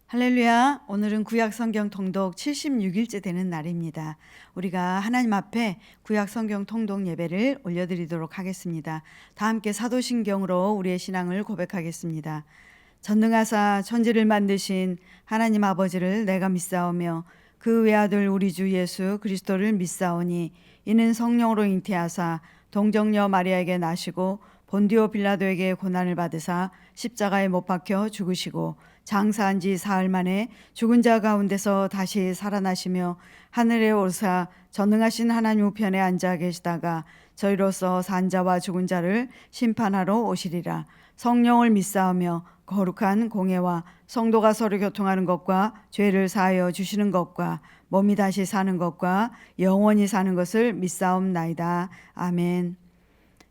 할렐루야. 오늘은 구약 성경 통독 76일째 되는 날입니다. 우리가 하나님 앞에 구약 성경 통독 예배를 올려드리도록 하겠습니다. 다 함께 사도신경으로 우리의 신앙을 고백하겠습니다. 전능하사 천지를 만드신 하나님 아버지를 내가 믿사오며 그 외아들 우리 주 예수 그리스도를 믿사오니 이는 성령으로 잉태하사 동정녀 마리아에게 나시고 본디오 빌라도에게 고난을 받으사 십자가에 못 박혀 죽으시고 장사한 지 사흘 만에 죽은 자 가운데서 다시 살아나시며 하늘에 오르사 전능하신 하나님 우편에 앉아 계시다가 저희로서 산 자와 죽은 자를 심판하러 오시리라. 성령을 믿사오며 거룩한 공예와 성도가 서로 교통하는 것과 죄를 사하여 주시는 것과 몸이 다시 사는 것과 영원히 사는 것을 믿사옵나이다. 아멘.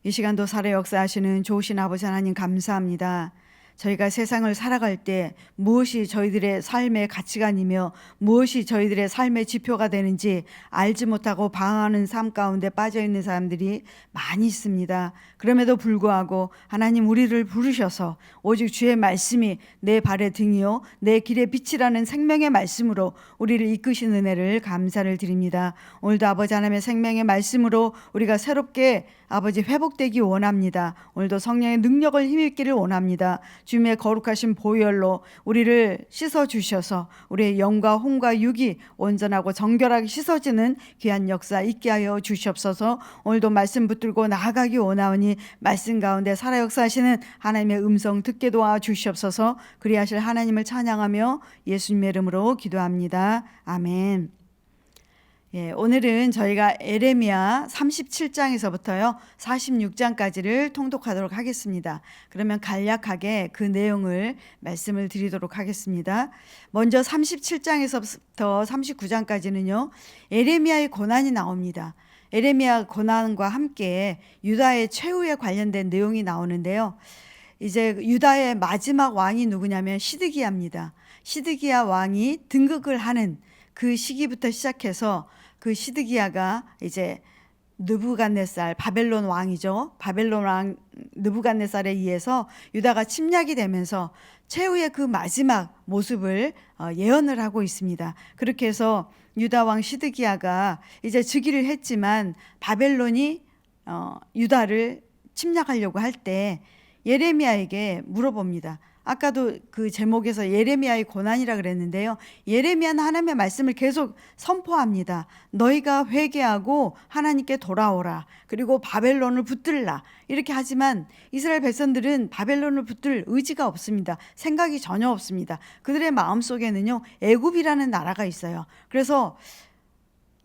이 시간도 살아 역사하시는 좋으신 아버지 하나님 감사합니다. 저희가 세상을 살아갈 때 무엇이 저희들의 삶의 가치관이며 무엇이 저희들의 삶의 지표가 되는지 알지 못하고 방황하는 삶 가운데 빠져있는 사람들이 많이 있습니다. 그럼에도 불구하고 하나님 우리를 부르셔서 오직 주의 말씀이 내 발의 등이요 내 길의 빛이라는 생명의 말씀으로 우리를 이끄신 은혜를 감사를 드립니다. 오늘도 아버지 하나님의 생명의 말씀으로 우리가 새롭게 아버지 회복되기 원합니다. 오늘도 성령의 능력을 힘입기를 원합니다. 주님의 거룩하신 보혈로 우리를 씻어주셔서 우리의 영과 혼과 육이 온전하고 정결하게 씻어지는 귀한 역사 있게 하여 주시옵소서. 오늘도 말씀 붙들고 나아가기 원하오니 말씀 가운데 살아 역사하시는 하나님의 음성 듣게 도와주시옵소서. 그리하실 하나님을 찬양하며 예수님의 이름으로 기도합니다. 아멘. 오늘은 저희가 에레미야 37장에서부터요 46장까지를 통독하도록 하겠습니다. 그러면 간략하게 그 내용을 말씀을 드리도록 하겠습니다. 먼저 37장에서부터 39장까지는요 에레미야의 고난이 나옵니다. 에레미야 고난과 함께 유다의 최후에 관련된 내용이 나오는데요. 이제 유다의 마지막 왕이 누구냐면 시드기야입니다. 시드기야 왕이 등극을 하는 그 시기부터 시작해서 그 시드기야가 이제 느부갓네살 바벨론 왕이죠. 바벨론 왕 느부갓네살에 의해서 유다가 침략이 되면서 최후의 그 마지막 모습을 예언을 하고 있습니다. 그렇게 해서 유다 왕 시드기야가 이제 즉위를 했지만 바벨론이 유다를 침략하려고 할 때 예레미야에게 물어봅니다. 아까도 그 제목에서 예레미야의 고난이라 그랬는데요. 예레미야는 하나님의 말씀을 계속 선포합니다. 너희가 회개하고 하나님께 돌아오라. 그리고 바벨론을 붙들라. 이렇게 하지만 이스라엘 백성들은 바벨론을 붙들 의지가 없습니다. 생각이 전혀 없습니다. 그들의 마음속에는요. 애굽이라는 나라가 있어요. 그래서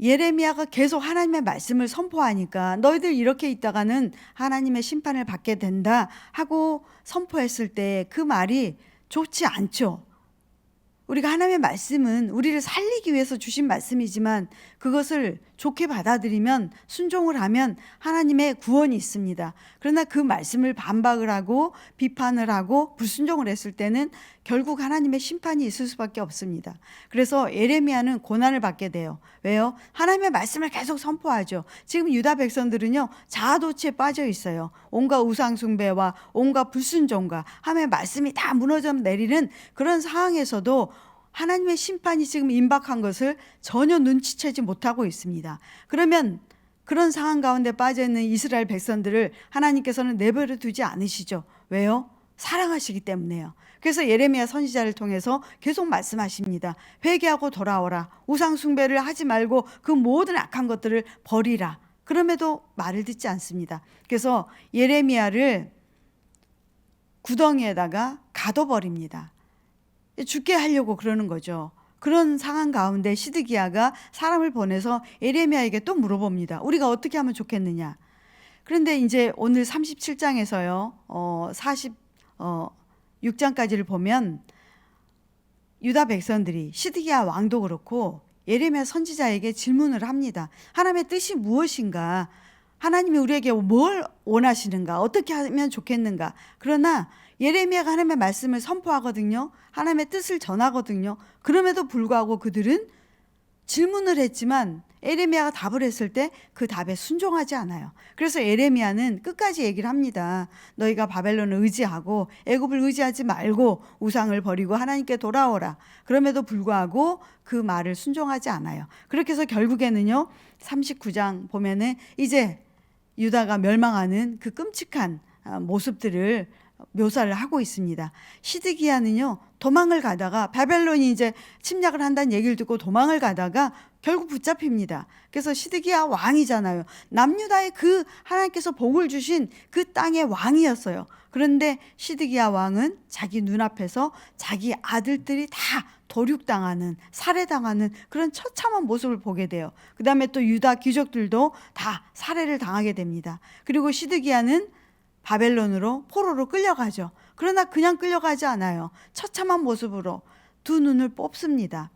예레미야가 계속 하나님의 말씀을 선포하니까 너희들 이렇게 있다가는 하나님의 심판을 받게 된다 하고 선포했을 때 그 말이 좋지 않죠. 우리가 하나님의 말씀은 우리를 살리기 위해서 주신 말씀이지만 그것을 좋게 받아들이면 순종을 하면 하나님의 구원이 있습니다. 그러나 그 말씀을 반박을 하고 비판을 하고 불순종을 했을 때는 결국 하나님의 심판이 있을 수밖에 없습니다. 그래서 예레미야는 고난을 받게 돼요. 왜요? 하나님의 말씀을 계속 선포하죠. 지금 유다 백성들은요 자아도취에 빠져 있어요. 온갖 우상 숭배와 온갖 불순종과 하나님의 말씀이 다 무너져 내리는 그런 상황에서도 하나님의 심판이 지금 임박한 것을 전혀 눈치채지 못하고 있습니다. 그러면 그런 상황 가운데 빠져있는 이스라엘 백성들을 하나님께서는 내버려 두지 않으시죠. 왜요? 사랑하시기 때문에요. 그래서 예레미야 선지자를 통해서 계속 말씀하십니다. 회개하고 돌아오라. 우상 숭배를 하지 말고 그 모든 악한 것들을 버리라. 그럼에도 말을 듣지 않습니다. 그래서 예레미야를 구덩이에다가 가둬버립니다. 죽게 하려고 그러는 거죠. 그런 상황 가운데 시드기야가 사람을 보내서 예레미야에게 또 물어봅니다. 우리가 어떻게 하면 좋겠느냐. 그런데 이제 오늘 37장에서요 46장까지를 보면 유다 백성들이 시드기야 왕도 그렇고 예레미야 선지자에게 질문을 합니다. 하나님의 뜻이 무엇인가? 하나님이 우리에게 뭘 원하시는가? 어떻게 하면 좋겠는가? 그러나 예레미야가 하나님의 말씀을 선포하거든요. 하나님의 뜻을 전하거든요. 그럼에도 불구하고 그들은 질문을 했지만 에레미야가 답을 했을 때 그 답에 순종하지 않아요. 그래서 에레미야는 끝까지 얘기를 합니다. 너희가 바벨론을 의지하고 애굽을 의지하지 말고 우상을 버리고 하나님께 돌아오라. 그럼에도 불구하고 그 말을 순종하지 않아요. 그렇게 해서 결국에는요, 39장 보면은 이제 유다가 멸망하는 그 끔찍한 모습들을 묘사를 하고 있습니다. 시드기야는요, 도망을 가다가 바벨론이 이제 침략을 한다는 얘기를 듣고 도망을 가다가 결국 붙잡힙니다. 그래서 시드기야 왕이잖아요. 남유다의 그 하나님께서 복을 주신 그 땅의 왕이었어요. 그런데 시드기야 왕은 자기 눈앞에서 자기 아들들이 다 도륙당하는, 살해당하는 그런 처참한 모습을 보게 돼요. 그 다음에 또 유다 귀족들도 다 살해를 당하게 됩니다. 그리고 시드기야는 바벨론으로 포로로 끌려가죠. 그러나 그냥 끌려가지 않아요. 처참한 모습으로 두 눈을 뽑습니다.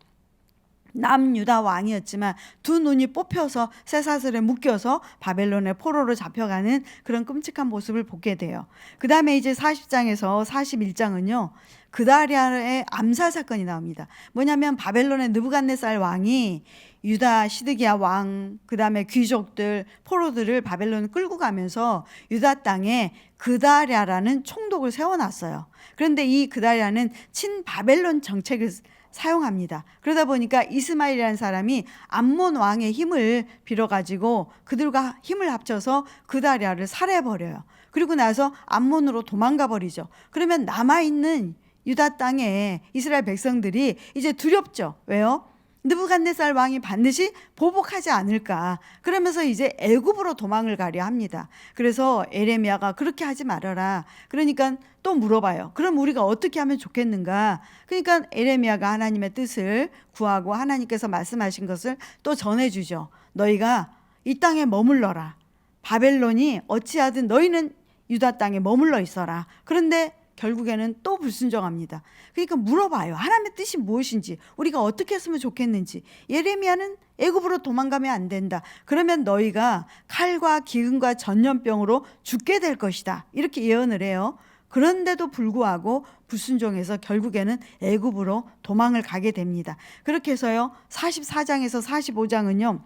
남유다 왕이었지만 두 눈이 뽑혀서 쇠사슬에 묶여서 바벨론의 포로로 잡혀가는 그런 끔찍한 모습을 보게 돼요. 그 다음에 이제 40장에서 41장은요, 그다리아의 암살 사건이 나옵니다. 뭐냐면 바벨론의 느부갓네살 왕이 유다 시드기야 왕, 그 다음에 귀족들, 포로들을 바벨론 끌고 가면서 유다 땅에 그다리아라는 총독을 세워놨어요. 그런데 이 그다리아는 친바벨론 정책을 사용합니다. 그러다 보니까 이스마엘이라는 사람이 암몬 왕의 힘을 빌어가지고 그들과 힘을 합쳐서 그다리아를 살해버려요. 그리고 나서 암몬으로 도망가 버리죠. 그러면 남아있는 유다 땅에 이스라엘 백성들이 이제 두렵죠. 왜요? 느부갓네살 왕이 반드시 보복하지 않을까. 그러면서 이제 애굽으로 도망을 가려 합니다. 그래서 에레미야가 그렇게 하지 말아라. 그러니까 또 물어봐요. 그럼 우리가 어떻게 하면 좋겠는가? 그러니까 에레미야가 하나님의 뜻을 구하고 하나님께서 말씀하신 것을 또 전해주죠. 너희가 이 땅에 머물러라. 바벨론이 어찌하든 너희는 유다 땅에 머물러 있어라. 그런데 결국에는 또 불순종합니다. 그러니까 물어봐요. 하나님의 뜻이 무엇인지, 우리가 어떻게 했으면 좋겠는지. 예레미야는 애굽으로 도망가면 안 된다. 그러면 너희가 칼과 기근과 전염병으로 죽게 될 것이다. 이렇게 예언을 해요. 그런데도 불구하고 불순종해서 결국에는 애굽으로 도망을 가게 됩니다. 그렇게 해서요, 44장에서 45장은요,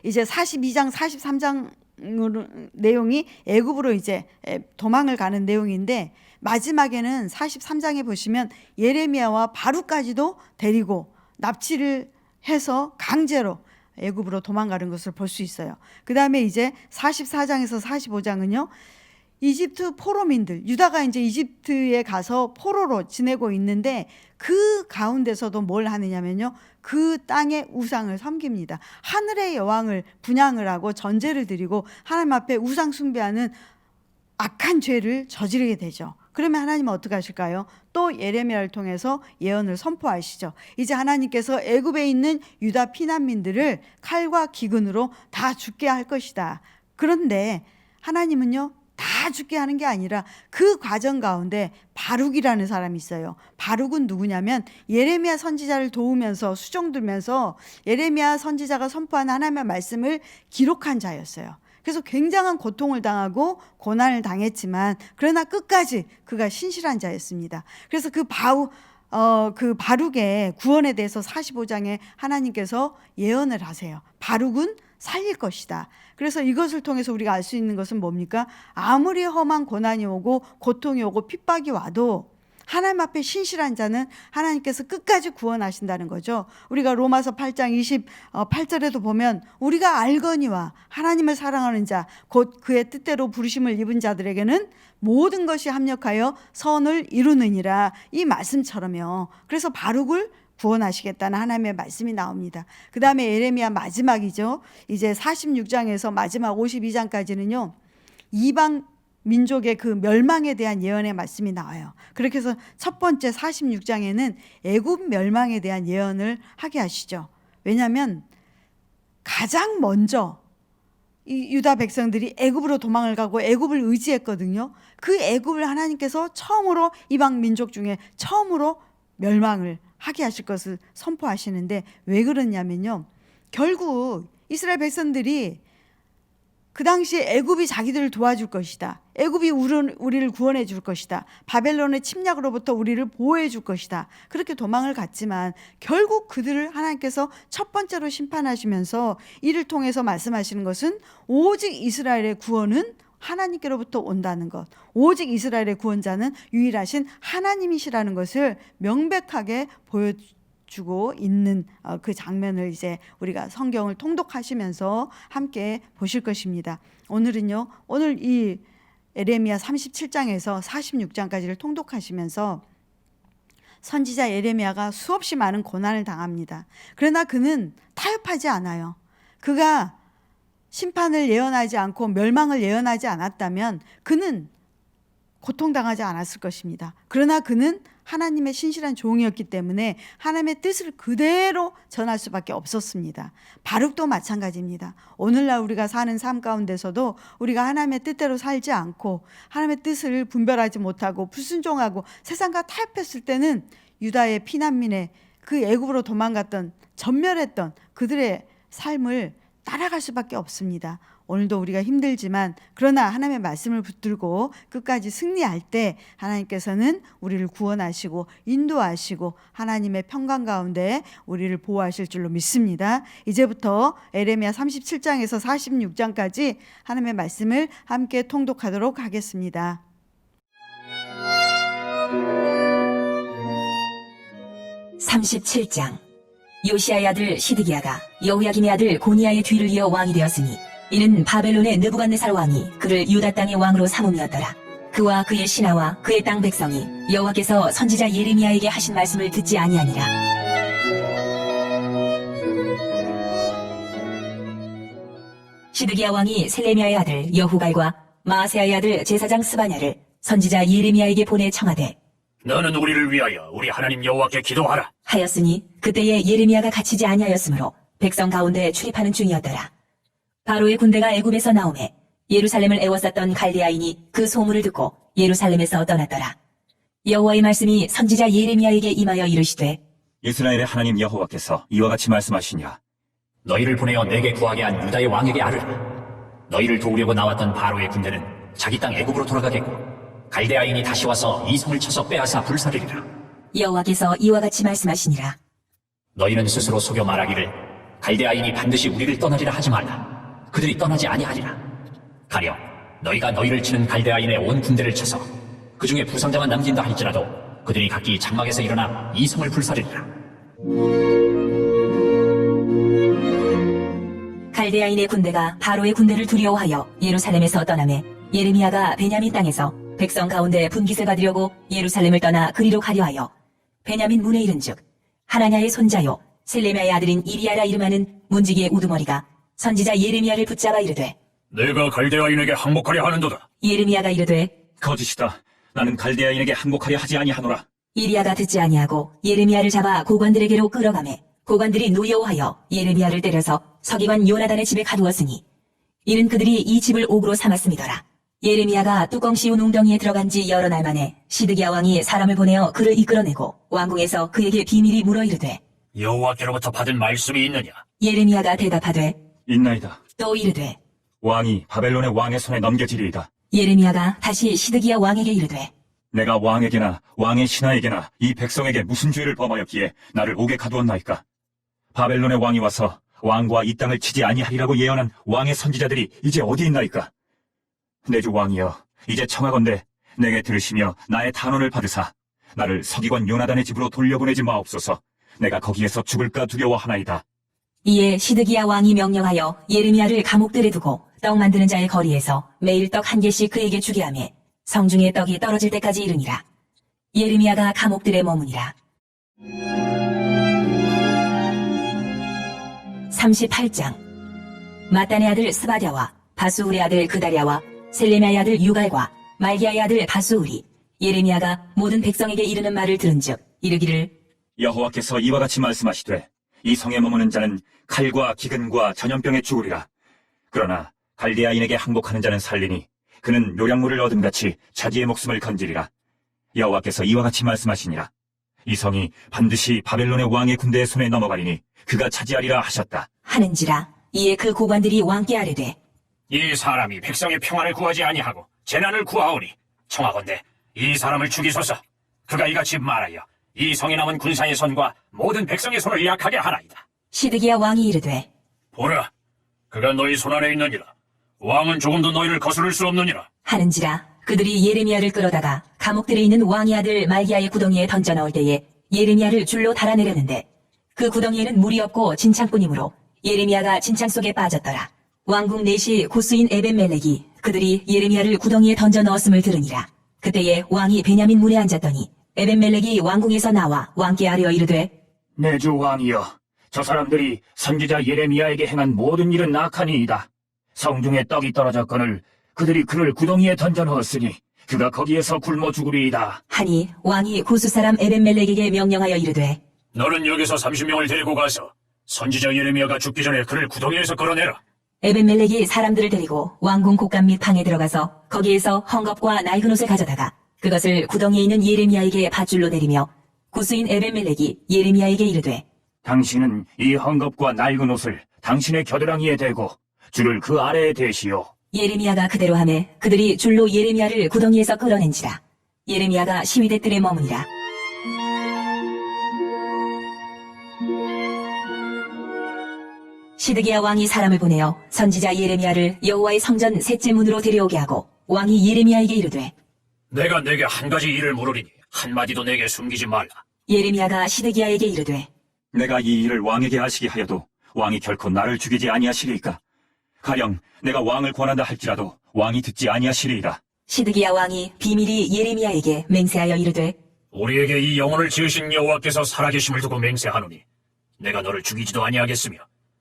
이제 42장, 43장 내용이 애굽으로 이제 도망을 가는 내용인데, 마지막에는 43장에 보시면 예레미야와 바룩까지도 데리고 납치를 해서 강제로 애굽으로 도망가는 것을 볼 수 있어요. 그 다음에 이제 44장에서 45장은요, 이집트 포로민들, 유다가 이제 이집트에 가서 포로로 지내고 있는데 그 가운데서도 뭘 하느냐면요, 그 땅의 우상을 섬깁니다. 하늘의 여왕을 분향을 하고 전제를 드리고 하나님 앞에 우상 숭배하는 악한 죄를 저지르게 되죠. 그러면 하나님은 어떻게 하실까요? 또 예레미야를 통해서 예언을 선포하시죠. 이제 하나님께서 애굽에 있는 유다 피난민들을 칼과 기근으로 다 죽게 할 것이다. 그런데 하나님은요, 다 죽게 하는 게 아니라 그 과정 가운데 바룩이라는 사람이 있어요. 바룩은 누구냐면 예레미야 선지자를 도우면서 수종들면서 예레미야 선지자가 선포한 하나님의 말씀을 기록한 자였어요. 그래서 굉장한 고통을 당하고 고난을 당했지만 그러나 끝까지 그가 신실한 자였습니다. 그래서 그 바룩의 구원에 대해서 45장에 하나님께서 예언을 하세요. 바룩은 살릴 것이다. 그래서 이것을 통해서 우리가 알 수 있는 것은 뭡니까? 아무리 험한 고난이 오고 고통이 오고 핍박이 와도 하나님 앞에 신실한 자는 하나님께서 끝까지 구원하신다는 거죠. 우리가 로마서 8장 28절에도 보면 우리가 알거니와 하나님을 사랑하는 자 곧 그의 뜻대로 부르심을 입은 자들에게는 모든 것이 합력하여 선을 이루느니라, 이 말씀처럼요. 그래서 바룩을 구원하시겠다는 하나님의 말씀이 나옵니다. 그 다음에 예레미야 마지막이죠. 이제 46장에서 마지막 52장까지는요, 이방 민족의 그 멸망에 대한 예언의 말씀이 나와요. 그렇게 해서 첫 번째 46장에는 애굽 멸망에 대한 예언을 하게 하시죠. 왜냐하면 가장 먼저 이 유다 백성들이 애굽으로 도망을 가고 애굽을 의지했거든요. 그 애굽을 하나님께서 처음으로 이방 민족 중에 처음으로 멸망을 하게 하실 것을 선포하시는데 왜 그러냐면요, 결국 이스라엘 백성들이 그 당시에 애굽이 자기들을 도와줄 것이다. 애굽이 우리를 구원해 줄 것이다. 바벨론의 침략으로부터 우리를 보호해 줄 것이다. 그렇게 도망을 갔지만 결국 그들을 하나님께서 첫 번째로 심판하시면서 이를 통해서 말씀하시는 것은 오직 이스라엘의 구원은 하나님께로부터 온다는 것, 오직 이스라엘의 구원자는 유일하신 하나님이시라는 것을 명백하게 보여주고 있는 그 장면을 이제 우리가 성경을 통독하시면서 함께 보실 것입니다. 오늘은요, 오늘 이 예레미야 37장에서 46장까지를 통독하시면서 선지자 예레미야가 수없이 많은 고난을 당합니다. 그러나 그는 타협하지 않아요. 그가 심판을 예언하지 않고 멸망을 예언하지 않았다면 그는 고통당하지 않았을 것입니다. 그러나 그는 하나님의 신실한 종이었기 때문에 하나님의 뜻을 그대로 전할 수밖에 없었습니다. 바룩도 마찬가지입니다. 오늘날 우리가 사는 삶 가운데서도 우리가 하나님의 뜻대로 살지 않고 하나님의 뜻을 분별하지 못하고 불순종하고 세상과 타협했을 때는 유다의 피난민의 그 애굽으로 도망갔던 전멸했던 그들의 삶을 따라갈 수밖에 없습니다. 오늘도 우리가 힘들지만 그러나 하나님의 말씀을 붙들고 끝까지 승리할 때 하나님께서는 우리를 구원하시고 인도하시고 하나님의 평강 가운데 우리를 보호하실 줄로 믿습니다. 이제부터 예레미야 37장에서 46장까지 하나님의 말씀을 함께 통독하도록 하겠습니다. (37장) 요시아의 아들 시드기야가 여호야김의 아들 고니야의 뒤를 이어 왕이 되었으니 이는 바벨론의 느부갓네살 왕이 그를 유다 땅의 왕으로 삼음이었더라. 그와 그의 신하와 그의 땅 백성이 여호와께서 선지자 예레미야에게 하신 말씀을 듣지 아니하니라. 시드기야 왕이 셀레미야의 아들 여후갈과 마아세야의 아들 제사장 스바냐를 선지자 예레미야에게 보내 청하되 너는 우리를 위하여 우리 하나님 여호와께 기도하라. 하였으니 그때에 예레미야가 갇히지 아니하였으므로 백성 가운데 출입하는 중이었더라. 바로의 군대가 애굽에서 나오매 예루살렘을 애워쌌던 갈대아인이 그 소문을 듣고 예루살렘에서 떠났더라. 여호와의 말씀이 선지자 예레미야에게 임하여 이르시되 이스라엘의 하나님 여호와께서 이와 같이 말씀하시니라. 너희를 보내어 내게 구하게 한 유다의 왕에게 아뢰라. 너희를 도우려고 나왔던 바로의 군대는 자기 땅 애굽으로 돌아가겠고 갈대아인이 다시 와서 이 성을 쳐서 빼앗아 불사르리라. 여호와께서 이와 같이 말씀하시니라. 너희는 스스로 속여 말하기를 갈대아인이 반드시 우리를 떠나리라 하지 말라. 그들이 떠나지 아니하리라. 가령 너희가 너희를 치는 갈대아인의 온 군대를 쳐서 그 중에 부상자만 남긴다 할지라도 그들이 각기 장막에서 일어나 이 성을 불사르리라. 갈대아인의 군대가 바로의 군대를 두려워하여 예루살렘에서 떠나매 예레미야가 베냐민 땅에서 백성 가운데 분깃을 받으려고 예루살렘을 떠나 그리로 가려 하여 베냐민 문에 이른즉 하나냐의 손자요 셀레미야의 아들인 이리야라 이름하는 문지기의 우두머리가 선지자 예레미야를 붙잡아 이르되 내가 갈대아인에게 항복하려 하는도다. 예레미야가 이르되 거짓이다. 나는 갈대아인에게 항복하려 하지 아니하노라. 이리야가 듣지 아니하고 예레미야를 잡아 고관들에게로 끌어가매 고관들이 노여워하여 예레미야를 때려서 서기관 요나단의 집에 가두었으니 이는 그들이 이 집을 옥으로 삼았음이더라. 예레미야가 뚜껑 씌운 웅덩이에 들어간 지 여러 날 만에 시드기야 왕이 사람을 보내어 그를 이끌어내고 왕궁에서 그에게 비밀이 물어 이르되 여호와께로부터 받은 말씀이 있느냐? 예레미야가 대답하되 있나이다. 또 이르되 왕이 바벨론의 왕의 손에 넘겨지리이다. 예레미야가 다시 시드기야 왕에게 이르되 내가 왕에게나 왕의 신하에게나 이 백성에게 무슨 죄를 범하였기에 나를 옥에 가두었나이까? 바벨론의 왕이 와서 왕과 이 땅을 치지 아니하리라고 예언한 왕의 선지자들이 이제 어디 있나이까? 내 주 왕이여, 이제 청하건대 내게 들으시며 나의 탄원을 받으사 나를 서기관 요나단의 집으로 돌려보내지 마옵소서. 내가 거기에서 죽을까 두려워하나이다. 이에 시드기야 왕이 명령하여 예레미야를 감옥들에 두고 떡 만드는 자의 거리에서 매일 떡 한 개씩 그에게 주게 하며 성중에 떡이 떨어질 때까지 이르니라. 예레미야가 감옥들에 머무니라. 38장 마단의 아들 스바랴와 바수울의 아들 그다랴와 셀레미야의 아들 유갈과 말기야의 아들 바수울이 예레미야가 모든 백성에게 이르는 말을 들은즉 이르기를 여호와께서 이와 같이 말씀하시되 이 성에 머무는 자는 칼과 기근과 전염병에 죽으리라. 그러나 갈대아인에게 항복하는 자는 살리니 그는 요량물을 얻음같이 자기의 목숨을 건지리라. 여호와께서 이와 같이 말씀하시니라. 이 성이 반드시 바벨론의 왕의 군대의 손에 넘어가리니 그가 차지하리라 하셨다. 하는지라. 이에 그 고관들이 왕께 아뢰되 이 사람이 백성의 평안을 구하지 아니하고 재난을 구하오니 청하건대 이 사람을 죽이소서. 그가 이같이 말하여 이 성에 남은 군사의 손과 모든 백성의 손을 약하게 하나이다. 시드기야 왕이 이르되 보라, 그가 너희 손 안에 있느니라. 왕은 조금도 너희를 거스를 수 없느니라. 하는지라 그들이 예레미야를 끌어다가 감옥들에 있는 왕의 아들 말기야의 구덩이에 던져 넣을 때에 예레미야를 줄로 달아내렸는데 그 구덩이에는 물이 없고 진창뿐이므로 예레미야가 진창 속에 빠졌더라. 왕궁 내시 고수인 에벤멜렉이 그들이 예레미야를 구덩이에 던져 넣었음을 들으니라. 그때에 왕이 베냐민 문에 앉았더니 에벤멜렉이 왕궁에서 나와 왕께 아뢰어 이르되 내 주 왕이여, 저 사람들이 선지자 예레미야에게 행한 모든 일은 악하니이다. 성중에 떡이 떨어졌거늘 그들이 그를 구덩이에 던져 넣었으니 그가 거기에서 굶어 죽으리이다. 하니 왕이 고수 사람 에벤멜렉에게 명령하여 이르되 너는 여기서 30명을 데리고 가서 선지자 예레미야가 죽기 전에 그를 구덩이에서 끌어내라. 에벤멜렉이 사람들을 데리고 왕궁 곳간 및 방에 들어가서 거기에서 헝겊과 낡은 옷을 가져다가 그것을 구덩이에 있는 예레미야에게 밧줄로 내리며 구수인 에벤멜렉이 예레미야에게 이르되 당신은 이 헝겊과 낡은 옷을 당신의 겨드랑이에 대고 줄을 그 아래에 대시오. 예레미야가 그대로 하매 그들이 줄로 예레미야를 구덩이에서 끌어낸지라. 예레미야가 시위대 뜰에 머무니라. 시드기야 왕이 사람을 보내어 선지자 예레미야를 여호와의 성전 셋째 문으로 데려오게 하고 왕이 예레미야에게 이르되 내가 내게 한 가지 일을 물으리니 한마디도 내게 숨기지 말라. 예레미야가 시드기야에게 이르되 내가 이 일을 왕에게 아시게 하여도 왕이 결코 나를 죽이지 아니하시리이까? 가령 내가 왕을 권한다 할지라도 왕이 듣지 아니하시리이다. 시드기야 왕이 비밀이 예레미야에게 맹세하여 이르되 우리에게 이 영혼을 지으신 여호와께서 살아계심을 두고 맹세하노니 내가 너를 죽이지도 아니하겠으며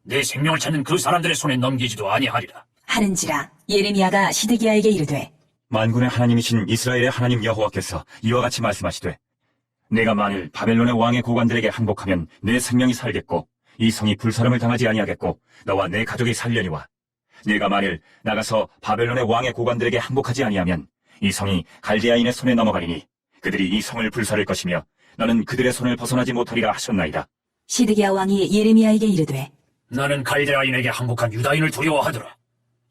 내 생명을 찾는 그 사람들의 손에 넘기지도 아니하리라. 하는지라. 예레미야가 시드기야에게 이르되 만군의 하나님이신 이스라엘의 하나님 여호와께서 이와 같이 말씀하시되 내가 만일 바벨론의 왕의 고관들에게 항복하면 내 생명이 살겠고 이 성이 불사름을 당하지 아니하겠고 너와 내 가족이 살려니와 네가 만일 나가서 바벨론의 왕의 고관들에게 항복하지 아니하면 이 성이 갈대아인의 손에 넘어가리니 그들이 이 성을 불사를 것이며 너는 그들의 손을 벗어나지 못하리라 하셨나이다. 시드기야 왕이 예레미야에게 이르되 나는 갈대아인에게 항복한 유다인을 두려워하더라.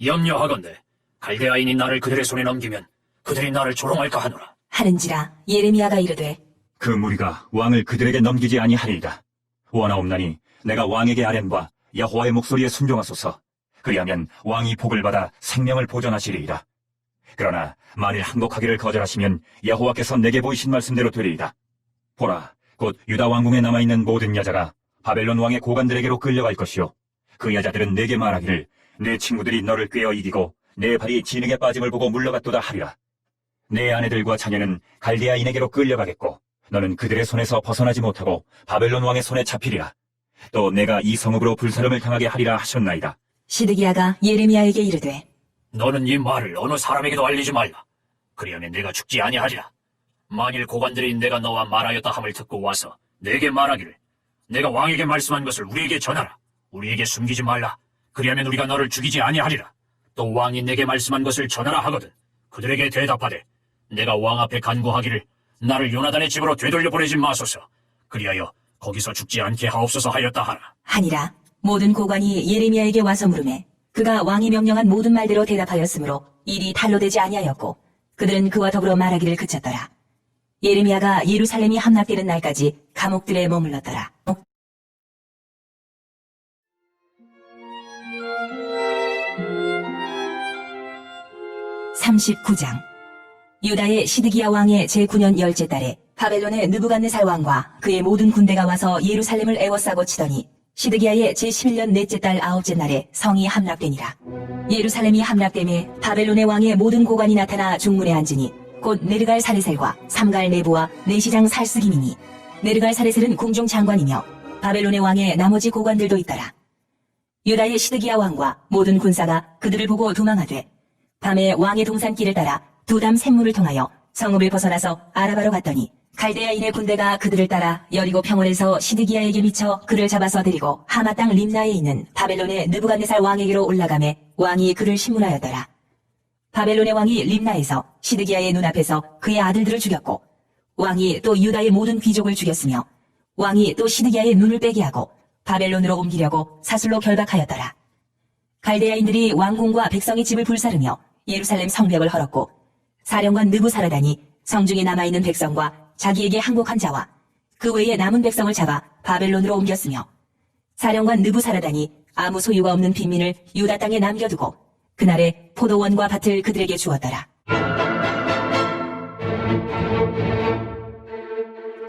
염려하건대 갈대아인이 나를 그들의 손에 넘기면 그들이 나를 조롱할까 하노라. 하는지라. 예레미야가 이르되 그 무리가 왕을 그들에게 넘기지 아니하리이다. 원하옵나니 내가 왕에게 아뢰바 여호와의 목소리에 순종하소서. 그리하면 왕이 복을 받아 생명을 보전하시리이다. 그러나 만일 항복하기를 거절하시면 여호와께서 내게 보이신 말씀대로 되리이다. 보라, 곧 유다 왕궁에 남아있는 모든 여자가 바벨론 왕의 고관들에게로 끌려갈 것이요 그 여자들은 내게 말하기를 내 친구들이 너를 꿰어 이기고 내 발이 진흙에 빠짐을 보고 물러갔도다 하리라. 내 아내들과 자녀는 갈대아인에게로 끌려가겠고 너는 그들의 손에서 벗어나지 못하고 바벨론 왕의 손에 잡히리라. 또 내가 이 성읍으로 불사름을 당하게 하리라 하셨나이다. 시드기야가 예레미야에게 이르되 너는 이 말을 어느 사람에게도 알리지 말라. 그리하면 내가 죽지 아니하리라. 만일 고관들이 내가 너와 말하였다 함을 듣고 와서 내게 말하기를 내가 왕에게 말씀한 것을 우리에게 전하라. 우리에게 숨기지 말라. 그리하면 우리가 너를 죽이지 아니하리라. 또 왕이 내게 말씀한 것을 전하라 하거든 그들에게 대답하되 내가 왕 앞에 간구하기를 나를 요나단의 집으로 되돌려 보내지 마소서. 그리하여 거기서 죽지 않게 하옵소서 하였다 하라. 하니라. 모든 고관이 예레미야에게 와서 물으매 그가 왕이 명령한 모든 말대로 대답하였으므로 일이 탄로되지 아니하였고 그들은 그와 더불어 말하기를 그쳤더라. 예레미야가 예루살렘이 함락되는 날까지 감옥들에 머물렀더라. 39장. 유다의 시드기야 왕의 제9년 10째 달에 바벨론의 느부갓네살 왕과 그의 모든 군대가 와서 예루살렘을 에워싸고 치더니 시드기야의 제11년 넷째 달 9째 날에 성이 함락되니라. 예루살렘이 함락되매 바벨론의 왕의 모든 고관이 나타나 중문에 앉으니 곧 네르갈 사레셀과 삼갈 네부와 내시장 살스김이니 네르갈 사레셀은 궁중 장관이며 바벨론의 왕의 나머지 고관들도 있더라. 유다의 시드기야 왕과 모든 군사가 그들을 보고 도망하되 밤에 왕의 동산길을 따라 두담 샘물을 통하여 성읍을 벗어나서 아라바로 갔더니 갈대아인의 군대가 그들을 따라 여리고 평원에서 시드기야에게 미쳐 그를 잡아서 데리고 하마 땅 림나에 있는 바벨론의 느부갓네살 왕에게로 올라가매 왕이 그를 신문하였더라. 바벨론의 왕이 림나에서 시드기야의 눈앞에서 그의 아들들을 죽였고 왕이 또 유다의 모든 귀족을 죽였으며 왕이 또 시드기야의 눈을 빼게 하고 바벨론으로 옮기려고 사슬로 결박하였더라. 갈대아인들이 왕궁과 백성의 집을 불사르며 예루살렘 성벽을 헐었고 사령관 느부사라단이 성중에 남아있는 백성과 자기에게 항복한 자와 그 외에 남은 백성을 잡아 바벨론으로 옮겼으며 사령관 느부사라단이 아무 소유가 없는 빈민을 유다 땅에 남겨두고 그날에 포도원과 밭을 그들에게 주었더라.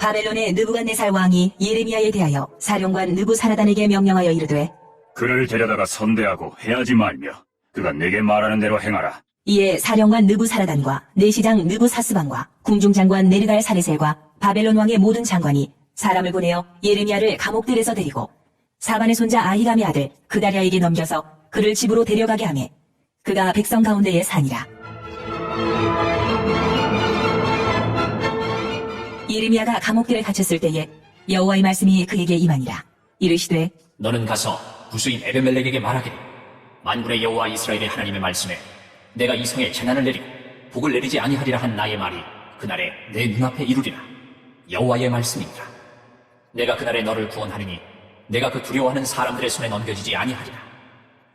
바벨론의 느부갓네살 왕이 예레미야에 대하여 사령관 느부사라단에게 명령하여 이르되 그를 데려다가 선대하고 해하지 말며 그가 내게 말하는 대로 행하라. 이에 사령관 느부사라단과 내시장 느부사스반과 궁중장관 네르갈 사레셀과 바벨론 왕의 모든 장관이 사람을 보내어 예레미야를 감옥들에서 데리고 사반의 손자 아히감의 아들 그다랴에게 넘겨서 그를 집으로 데려가게 하매 그가 백성 가운데에 사니라. 예레미야가 감옥들에 갇혔을 때에 여호와의 말씀이 그에게 임하니라. 이르시되 너는 가서 부수인 에베멜렉에게 말하기를 만군의 여호와 이스라엘의 하나님의 말씀에 내가 이 성에 재난을 내리고 복을 내리지 아니하리라 한 나의 말이 그날에 내 눈앞에 이루리라. 여호와의 말씀이니라. 내가 그날에 너를 구원하리니 내가 그 두려워하는 사람들의 손에 넘겨지지 아니하리라.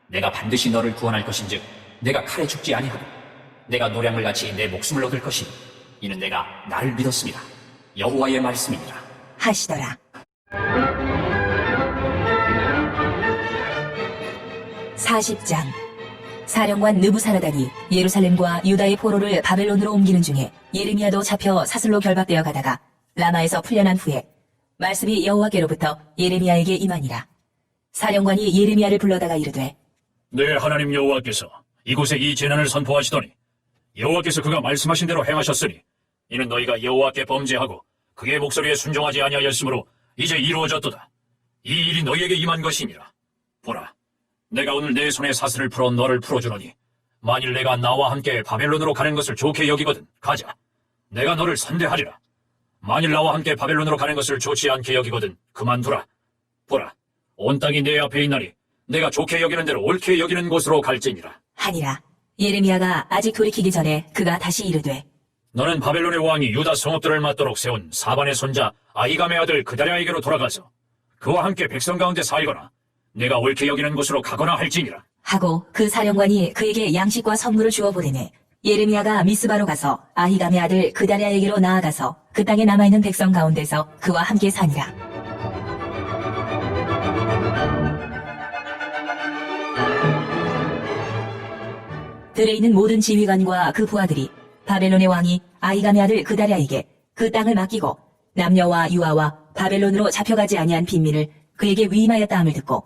내가 반드시 너를 구원할 것인즉 내가 칼에 죽지 아니하고 내가 노량을 같이 내 목숨을 얻을 것이니 이는 내가 나를 믿었습니다. 여호와의 말씀이니라. 하시더라. (40장) 사령관 느부사라단이 예루살렘과 유다의 포로를 바벨론으로 옮기는 중에 예레미야도 잡혀 사슬로 결박되어 가다가 라마에서 풀려난 후에 말씀이 여호와께로부터 예레미야에게 임하니라. 사령관이 예레미야를 불러다가 이르되 내 하나님 여호와께서 이곳에 이 재난을 선포하시더니 여호와께서 그가 말씀하신 대로 행하셨으니 이는 너희가 여호와께 범죄하고 그의 목소리에 순종하지 아니하였으므로 이제 이루어졌도다. 이 일이 너희에게 임한 것이니라. 보라, 내가 오늘 내 손에 사슬을 풀어 너를 풀어주노니 만일 내가 나와 함께 바벨론으로 가는 것을 좋게 여기거든 가자. 내가 너를 선대하리라. 만일 나와 함께 바벨론으로 가는 것을 좋지 않게 여기거든 그만두라. 보라, 온 땅이 내 앞에 있나니 내가 좋게 여기는 대로 옳게 여기는 곳으로 갈지니라. 하니라. 예레미야가 아직 돌이키기 전에 그가 다시 이르되 너는 바벨론의 왕이 유다 성읍들을 맞도록 세운 사반의 손자 아히감의 아들 그다랴에게로 돌아가서 그와 함께 백성 가운데 살거나 내가 옳게 여기는 곳으로 가거나 할지니라. 하고 그 사령관이 그에게 양식과 선물을 주어 보내매 예레미야가 미스바로 가서 아히감의 아들 그다랴에게로 나아가서 그 땅에 남아있는 백성 가운데서 그와 함께 사니라. 들에 있는 모든 지휘관과 그 부하들이 바벨론의 왕이 아히감의 아들 그다랴에게 그 땅을 맡기고 남녀와 유아와 바벨론으로 잡혀가지 아니한 빈민을 그에게 위임하였다함을 듣고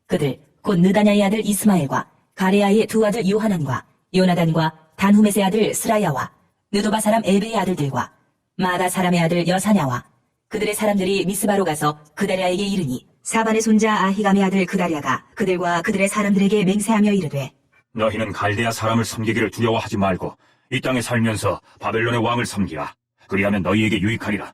그들 곧 느다냐의 아들 이스마엘과 가레야의 두 아들 요하난과 요나단과 단후메스의 아들 스라야와 느도바 사람 에베의 아들들과 마다 사람의 아들 여사냐와 그들의 사람들이 미스바로 가서 그다랴에게 이르니 사반의 손자 아히감의 아들 그다랴가 그들과 그들의 사람들에게 맹세하며 이르되 너희는 갈대아 사람을 섬기기를 두려워하지 말고 이 땅에 살면서 바벨론의 왕을 섬기라. 그리하면 너희에게 유익하리라.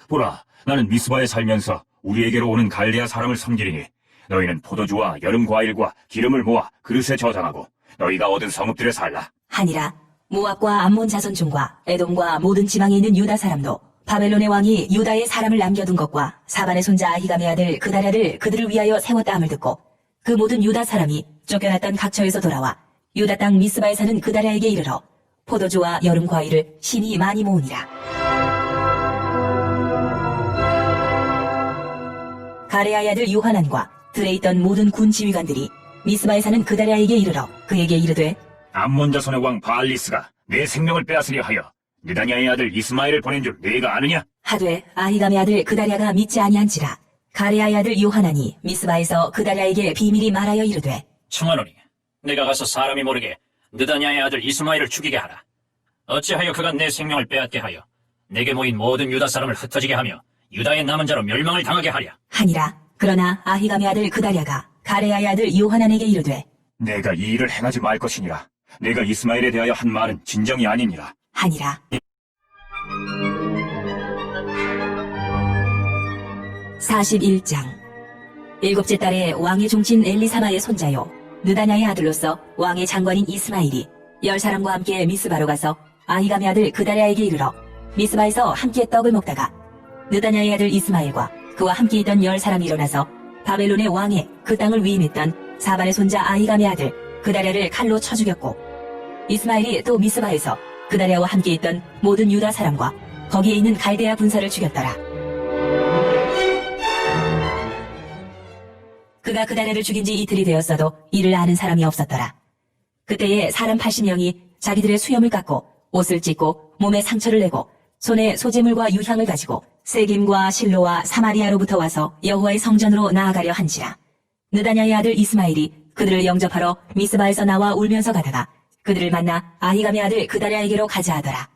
보라, 나는 미스바에 살면서 우리에게로 오는 갈대아 사람을 섬기리니 너희는 포도주와 여름 과일과 기름을 모아 그릇에 저장하고 너희가 얻은 성읍들에 살라. 하니라. 모압과 암몬 자손 중과 에돔과 모든 지방에 있는 유다 사람도 바벨론의 왕이 유다의 사람을 남겨둔 것과 사반의 손자 아히감의 아들 그다랴를 그들을 위하여 세웠다 함을 듣고 그 모든 유다 사람이 쫓겨났던 각처에서 돌아와 유다 땅 미스바에 사는 그다랴에게 이르러 포도주와 여름 과일을 심히 많이 모으니라. 가레야의 아들 요하난과 들에 있던 모든 군 지휘관들이 미스바에 사는 그다랴에게 이르러 그에게 이르되 암몬 자손의 왕 바알리스가 내 생명을 빼앗으려 하여 느다냐의 아들 이스마엘을 보낸 줄 네가 아느냐? 하되 아히감의 아들 그다랴가 믿지 아니한지라. 가레야의 아들 요하난이 미스바에서 그다랴에게 비밀이 말하여 이르되 청하노니 내가 가서 사람이 모르게 느다냐의 아들 이스마엘을 죽이게 하라. 어찌하여 그가 내 생명을 빼앗게 하여 내게 모인 모든 유다 사람을 흩어지게 하며 유다의 남은 자로 멸망을 당하게 하랴. 하니라. 그러나 아히감의 아들 그다랴가 가레야의 아들 요하난에게 이르되 내가 이 일을 행하지 말 것이니라. 내가 이스마엘에 대하여 한 말은 진정이 아니니라. 하니라. 41장 일곱째 달에 왕의 종친 엘리사마의 손자요 느다냐의 아들로서 왕의 장관인 이스마일이 10사람과 함께 미스바로 가서 아히감의 아들 그다랴에게 이르러 미스바에서 함께 떡을 먹다가 느다냐의 아들 이스마일과 그와 함께 있던 10사람이 일어나서 바벨론의 왕에 그 땅을 위임했던 사반의 손자 아히감의 아들 그다랴를 칼로 쳐 죽였고 이스마엘이 또 미스바에서 그다랴와 함께 있던 모든 유다 사람과 거기에 있는 갈대아 군사를 죽였더라. 그가 그다랴를 죽인 지 이틀이 되었어도 이를 아는 사람이 없었더라. 그때에 사람 80명이 자기들의 수염을 깎고 옷을 찢고 몸에 상처를 내고 손에 소재물과 유향을 가지고 세김과 실로와 사마리아로부터 와서 여호와의 성전으로 나아가려 한지라. 느다냐의 아들 이스마엘이 그들을 영접하러 미스바에서 나와 울면서 가다가 그들을 만나 아히감의 아들 그다랴에게로 가자 하더라.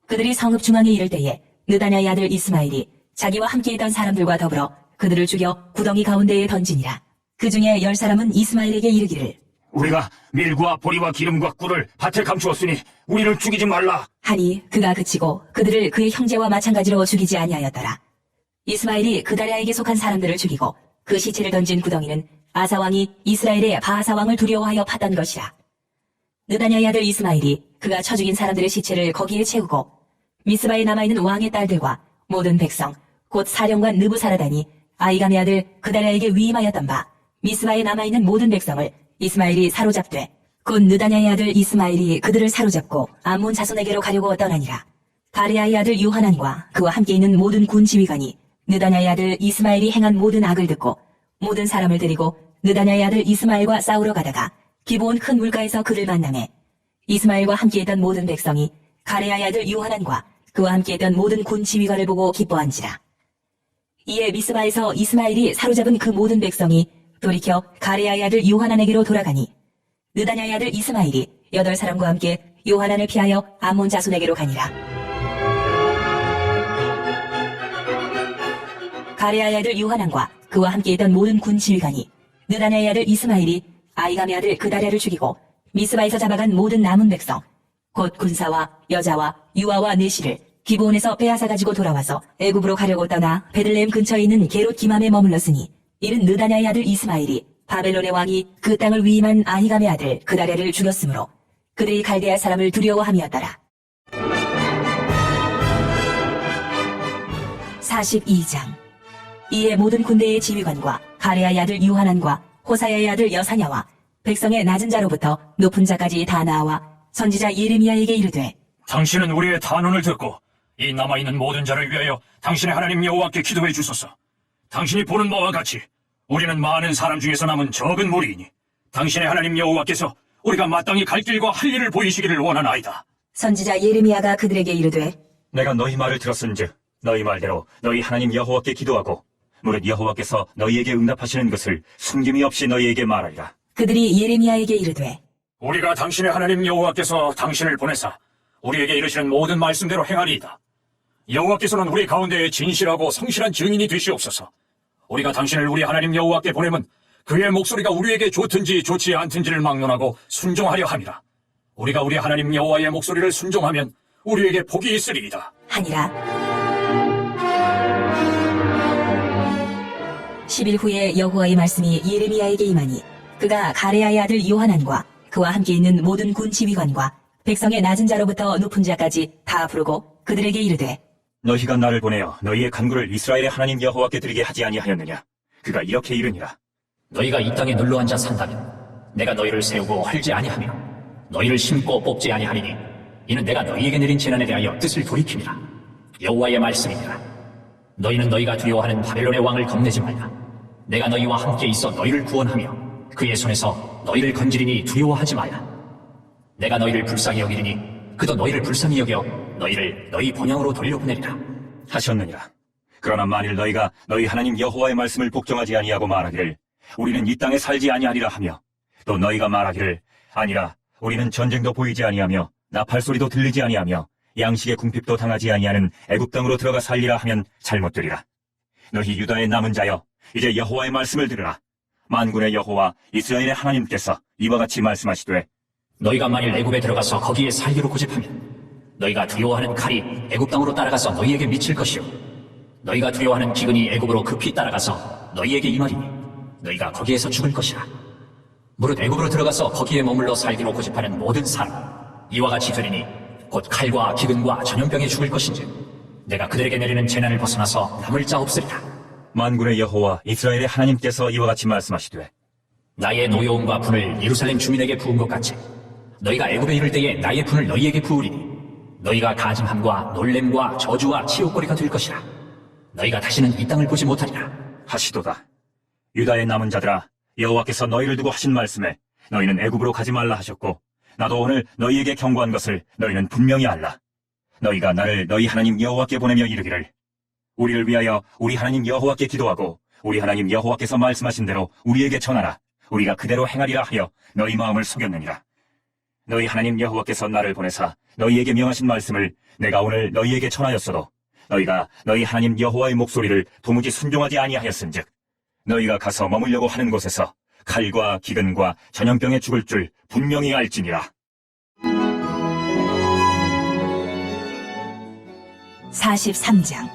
그들이 성읍 중앙에 이를 때에 느다냐의 아들 이스마엘이 자기와 함께 있던 사람들과 더불어 그들을 죽여 구덩이 가운데에 던지니라. 그 중에 10사람은 이스마엘에게 이르기를 우리가 밀과 보리와 기름과 꿀을 밭에 감추었으니 우리를 죽이지 말라. 하니 그가 그치고 그들을 그의 형제와 마찬가지로 죽이지 아니하였더라. 이스마엘이 그다랴에게 속한 사람들을 죽이고 그 시체를 던진 구덩이는 아사 왕이 이스라엘의 바하사 왕을 두려워하여 팠던 것이라. 느다냐의 아들 이스마엘이 그가 쳐 죽인 사람들의 시체를 거기에 채우고 미스바에 남아있는 왕의 딸들과 모든 백성 곧 사령관 느부사라단이 아히감의 아들 그다랴에게 위임하였던 바 미스바에 남아있는 모든 백성을 이스마엘이 사로잡되 곧 느다냐의 아들 이스마엘이 그들을 사로잡고 암몬 자손에게로 가려고 떠나니라. 가레아의 아들 요하난과 그와 함께 있는 모든 군 지휘관이 느다냐의 아들 이스마엘이 행한 모든 악을 듣고 모든 사람을 데리고 느다냐의 아들 이스마엘과 싸우러 가다가 기브온 큰 물가에서 그를 만나매 이스마엘과 함께 있던 모든 백성이 가레아의 아들 요하난과 그와 함께 있던 모든 군 지휘관을 보고 기뻐한지라. 이에 미스바에서 이스마엘이 사로잡은 그 모든 백성이 돌이켜 가레아의 아들 요하난에게로 돌아가니 느다냐의 아들 이스마엘이 8사람과 함께 요하난을 피하여 암몬 자손에게로 가니라. 가레아의 아들 요하난과 그와 함께 있던 모든 군 지휘관이 느다냐의 아들 이스마엘이 아히감의 아들 그다랴를 죽이고 미스바에서 잡아간 모든 남은 백성 곧 군사와 여자와 유아와 내시를 기브온에서 빼앗아 가지고 돌아와서 애굽으로 가려고 떠나 베들레헴 근처에 있는 게롯 기맘에 머물렀으니 이는 느다냐의 아들 이스마엘이 바벨론의 왕이 그 땅을 위임한 아히감의 아들 그다랴를 죽였으므로 그들이 갈대아 사람을 두려워함이었더라. 42장. 이에 모든 군대의 지휘관과 가레아의 아들 요하난과 호사야의 아들 여사냐와 백성의 낮은 자로부터 높은 자까지 다 나와 선지자 예레미야에게 이르되 당신은 우리의 단언을 듣고 이 남아있는 모든 자를 위하여 당신의 하나님 여호와께 기도해 주소서. 당신이 보는 바와 같이 우리는 많은 사람 중에서 남은 적은 무리이니 당신의 하나님 여호와께서 우리가 마땅히 갈 길과 할 일을 보이시기를 원하나이다. 선지자 예레미야가 그들에게 이르되 내가 너희 말을 들었은즉 너희 말대로 너희 하나님 여호와께 기도하고 무릇 여호와께서 너희에게 응답하시는 것을 숨김이 없이 너희에게 말하리라. 그들이 예레미야에게 이르되 우리가 당신의 하나님 여호와께서 당신을 보내사 우리에게 이르시는 모든 말씀대로 행하리이다. 여호와께서는 우리 가운데에 진실하고 성실한 증인이 되시옵소서. 우리가 당신을 우리 하나님 여호와께 보내면 그의 목소리가 우리에게 좋든지 좋지 않든지를 막론하고 순종하려 함이라. 우리가 우리 하나님 여호와의 목소리를 순종하면 우리에게 복이 있으리이다. 하니라. 10일 후에 여호와의 말씀이 예레미야에게 임하니 그가 가레아의 아들 요하난과 그와 함께 있는 모든 군 지휘관과 백성의 낮은 자로부터 높은 자까지 다 부르고 그들에게 이르되 너희가 나를 보내어 너희의 간구를 이스라엘의 하나님 여호와께 드리게 하지 아니하였느냐. 그가 이렇게 이르니라. 너희가 이 땅에 눌러 앉아 산다면 내가 너희를 세우고 헐지 아니하며 너희를 심고 뽑지 아니하리니 이는 내가 너희에게 내린 재난에 대하여 뜻을 돌이킴이라. 여호와의 말씀이니라. 너희는 너희가 두려워하는 바벨론의 왕을 겁내지 말라. 내가 너희와 함께 있어 너희를 구원하며 그의 손에서 너희를 건지리니 두려워하지 말라. 내가 너희를 불쌍히 여기리니 그도 너희를 불쌍히 여겨 너희를 너희 본향으로 돌려보내리라. 하셨느니라. 그러나 만일 너희가 너희 하나님 여호와의 말씀을 복종하지 아니하고 말하기를 우리는 이 땅에 살지 아니하리라 하며 또 너희가 말하기를 아니라 우리는 전쟁도 보이지 아니하며 나팔 소리도 들리지 아니하며 양식의 궁핍도 당하지 아니하는 애굽 땅으로 들어가 살리라 하면 잘못되리라. 너희 유다의 남은 자여 이제 여호와의 말씀을 들으라. 만군의 여호와 이스라엘의 하나님께서 이와 같이 말씀하시되 너희가 만일 애굽에 들어가서 거기에 살기로 고집하면 너희가 두려워하는 칼이 애굽 땅으로 따라가서 너희에게 미칠 것이요 너희가 두려워하는 기근이 애굽으로 급히 따라가서 너희에게 임하리니 너희가 거기에서 죽을 것이라. 무릇 애굽으로 들어가서 거기에 머물러 살기로 고집하는 모든 사람 이와 같이 되리니 곧 칼과 기근과 전염병에 죽을 것인지 내가 그들에게 내리는 재난을 벗어나서 남을 자 없으리라. 만군의 여호와 이스라엘의 하나님께서 이와 같이 말씀하시되 나의 노여움과 분을 예루살렘 주민에게 부은 것 같이 너희가 애굽에 이를 때에 나의 분을 너희에게 부으리니 너희가 가증함과 놀램과 저주와 치욕거리가 될 것이라. 너희가 다시는 이 땅을 보지 못하리라. 하시도다. 유다의 남은 자들아, 여호와께서 너희를 두고 하신 말씀에 너희는 애굽으로 가지 말라 하셨고, 나도 오늘 너희에게 경고한 것을 너희는 분명히 알라. 너희가 나를 너희 하나님 여호와께 보내며 이르기를, 우리를 위하여 우리 하나님 여호와께 기도하고 우리 하나님 여호와께서 말씀하신 대로 우리에게 전하라. 우리가 그대로 행하리라 하여 너희 마음을 속였느니라. 너희 하나님 여호와께서 나를 보내사 너희에게 명하신 말씀을 내가 오늘 너희에게 전하였어도 너희가 너희 하나님 여호와의 목소리를 도무지 순종하지 아니하였은즉 너희가 가서 머물려고 하는 곳에서 칼과 기근과 전염병에 죽을 줄 분명히 알지니라. 43장.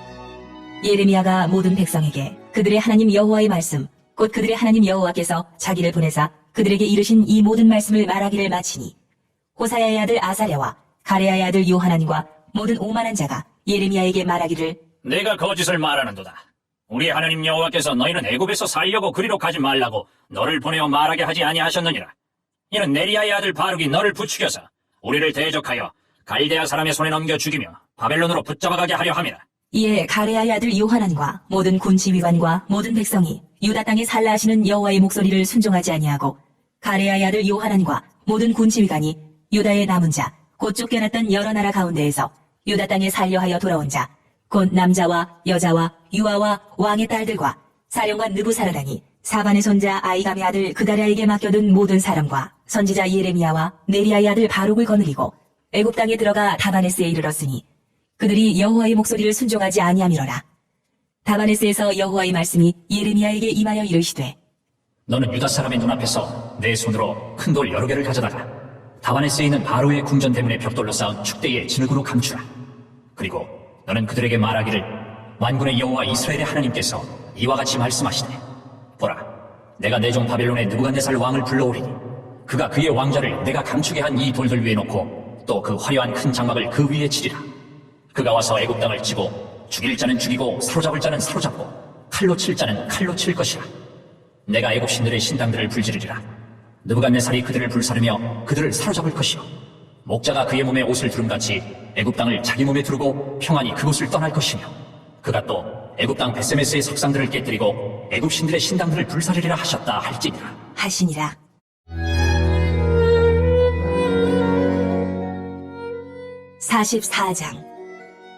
예레미야가 모든 백성에게 그들의 하나님 여호와의 말씀, 곧 그들의 하나님 여호와께서 자기를 보내사 그들에게 이르신 이 모든 말씀을 말하기를 마치니, 호사야의 아들 아사랴와 가레야의 아들 요하난과 모든 오만한 자가 예레미야에게 말하기를, 내가 거짓을 말하는도다. 우리 하나님 여호와께서 너희는 애굽에서 살려고 그리로 가지 말라고 너를 보내어 말하게 하지 아니하셨느니라. 이는 네리야의 아들 바룩이 너를 부추겨서 우리를 대적하여 갈대아 사람의 손에 넘겨 죽이며 바벨론으로 붙잡아가게 하려 함이라. 이에 가레야의 아들 요하난과 모든 군 지휘관과 모든 백성이 유다 땅에 살라 하시는 여호와의 목소리를 순종하지 아니하고, 가레야의 아들 요하난과 모든 군 지휘관이 유다의 남은 자, 곧 쫓겨났던 여러 나라 가운데에서 유다 땅에 살려 하여 돌아온 자, 곧 남자와 여자와 유아와 왕의 딸들과 사령관 느부사라다니 사반의 손자 아이감의 아들 그다랴에게 맡겨둔 모든 사람과 선지자 예레미야와 네리야의 아들 바룩을 거느리고 애굽 땅에 들어가 다바네스에 이르렀으니, 그들이 여호와의 목소리를 순종하지 아니함이로라. 다바네스에서 여호와의 말씀이 예레미야에게 임하여 이르시되, 너는 유다 사람의 눈앞에서 내 손으로 큰 돌 여러 개를 가져다가 다바네스에 있는 바로의 궁전 대문에 벽돌로 쌓은 축대에 진흙으로 감추라. 그리고 너는 그들에게 말하기를, 만군의 여호와 이스라엘의 하나님께서 이와 같이 말씀하시되, 보라, 내가 내 종 바벨론의 느부갓네살 왕을 불러오리니 그가 그의 왕자를 내가 감추게 한 이 돌들 위에 놓고 또 그 화려한 큰 장막을 그 위에 치리라. 그가 와서 애굽 땅을 치고 죽일 자는 죽이고 사로잡을 자는 사로잡고 칼로 칠 자는 칼로 칠 것이라. 내가 애굽 신들의 신당들을 불지르리라. 느부갓네살이 그들을 불사르며 그들을 사로잡을 것이요, 목자가 그의 몸에 옷을 두름같이 애굽 땅을 자기 몸에 두르고 평안히 그곳을 떠날 것이며, 그가 또 애굽 땅 베세메스의 석상들을 깨뜨리고 애굽 신들의 신당들을 불사르리라 하셨다 할지니라. 하시니라. (44장)